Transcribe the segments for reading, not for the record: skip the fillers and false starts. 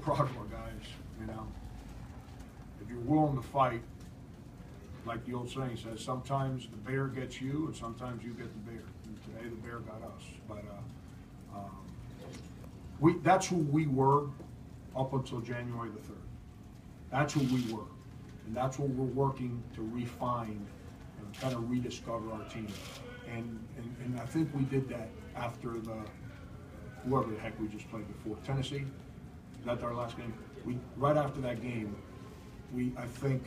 proud of our guys, you know. If you're willing to fight, like the old saying says, sometimes the bear gets you and sometimes you get the bear. And today the bear got us. But that's who we were up until January the 3rd. That's who we were. And that's what we're working to refine and kind of rediscover our team. And I think we did that after whoever the heck we just played before. Tennessee? Is that our last game? Right after that game, I think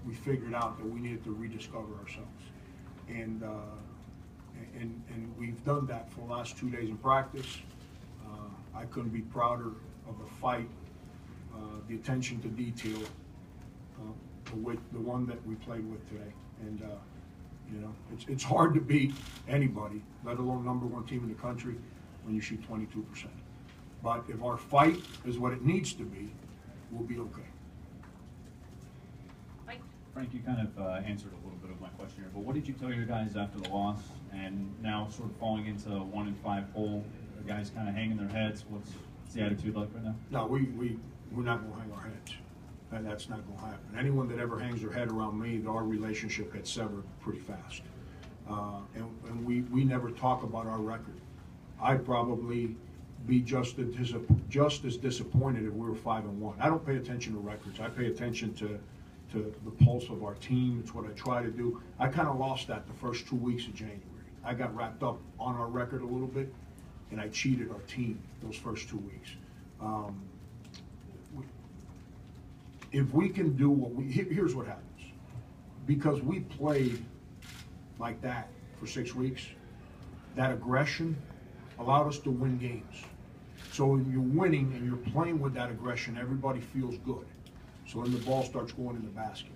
we figured out that we needed to rediscover ourselves. And we've done that for the last 2 days in practice. I couldn't be prouder of the fight, the attention to detail, with the one that we played with today. And you know, it's hard to beat anybody, let alone #1 team in the country, when you shoot 22%. But if our fight is what it needs to be, we'll be okay. Mike? Frank, you kind of answered a little bit of my question here, but what did you tell your guys after the loss, and now sort of falling into a 1-5 hole? The guys kind of hanging their heads. What's the attitude like right now? No, we're not going to hang our heads. And that's not going to happen. Anyone that ever hangs their head around me, our relationship gets severed pretty fast. And we never talk about our record. I'd probably be just as disappointed if we were 5-1. I don't pay attention to records. I pay attention to the pulse of our team. It's what I try to do. I kind of lost that the first 2 weeks of January. I got wrapped up on our record a little bit, and I cheated our team those first 2 weeks. If we can do here's what happens. Because we played like that for 6 weeks, that aggression allowed us to win games. So when you're winning and you're playing with that aggression, everybody feels good. So then the ball starts going in the basket.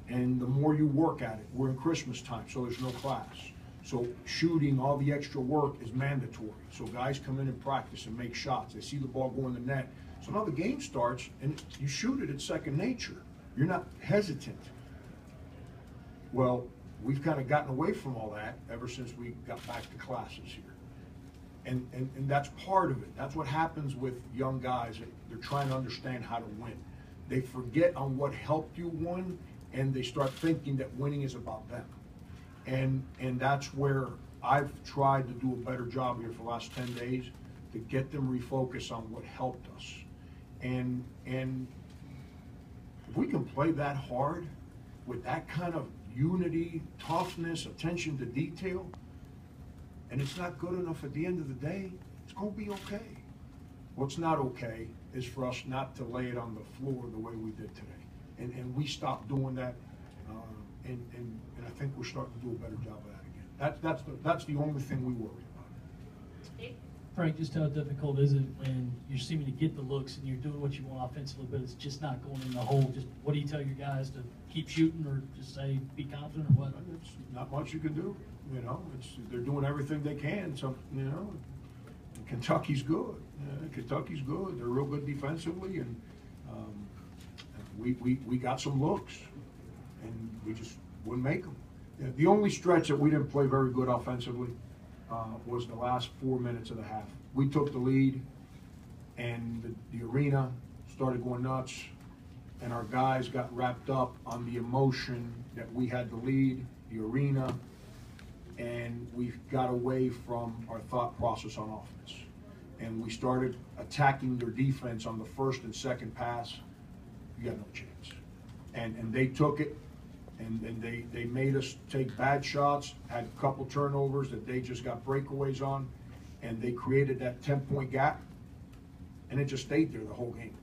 And the more you work at it, we're in Christmas time, so there's no class. So shooting, all the extra work is mandatory. So guys come in and practice and make shots. They see the ball go in the net. So now the game starts, and you shoot it, it's second nature. You're not hesitant. Well, we've kind of gotten away from all that ever since we got back to classes here. And that's part of it. That's what happens with young guys. They're trying to understand how to win. They forget on what helped you win, and they start thinking that winning is about them. And that's where I've tried to do a better job here for the last 10 days to get them refocused on what helped us. And if we can play that hard with that kind of unity, toughness, attention to detail, and it's not good enough at the end of the day, it's going to be okay. What's not okay is for us not to lay it on the floor the way we did today. And we stopped doing that, and I think we're starting to do a better job of that again. That's the only thing we worry about. Frank, just how difficult is it when you're seeming to get the looks and you're doing what you want offensively, but it's just not going in the hole? Just what do you tell your guys to keep shooting, or just say be confident, or what? It's not much you can do. You know, they're doing everything they can. So you know, Kentucky's good. Kentucky's good. They're real good defensively, and we got some looks, and we just wouldn't make them. The only stretch that we didn't play very good offensively was the last 4 minutes of the half. We took the lead, and the arena started going nuts, and our guys got wrapped up on the emotion that we had the lead, the arena, and we got away from our thought process on offense. And we started attacking their defense on the first and second pass. You got no chance. And they took it. And they made us take bad shots, had a couple turnovers that they just got breakaways on, and they created that 10-point gap, and it just stayed there the whole game.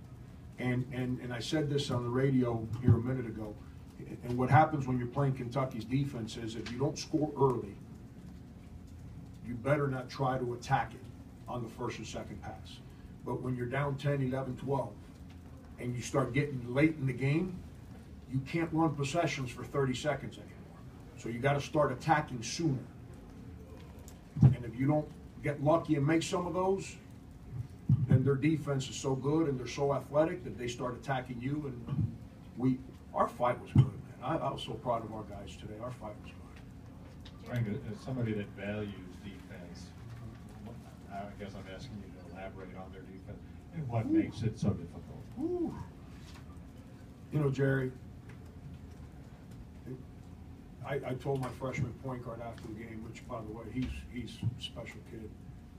And I said this on the radio here a minute ago, and what happens when you're playing Kentucky's defense is if you don't score early, you better not try to attack it on the first or second pass. But when you're down 10, 11, 12, and you start getting late in the game, you can't run possessions for 30 seconds anymore. So you got to start attacking sooner. And if you don't get lucky and make some of those, then their defense is so good and they're so athletic that they start attacking you. And our fight was good, man. I was so proud of our guys today. Our fight was good. Frank, as somebody that values defense, I guess I'm asking you to elaborate on their defense. And what makes it so difficult? Ooh. You know, Jerry, I told my freshman point guard after the game, which, by the way, he's a special kid.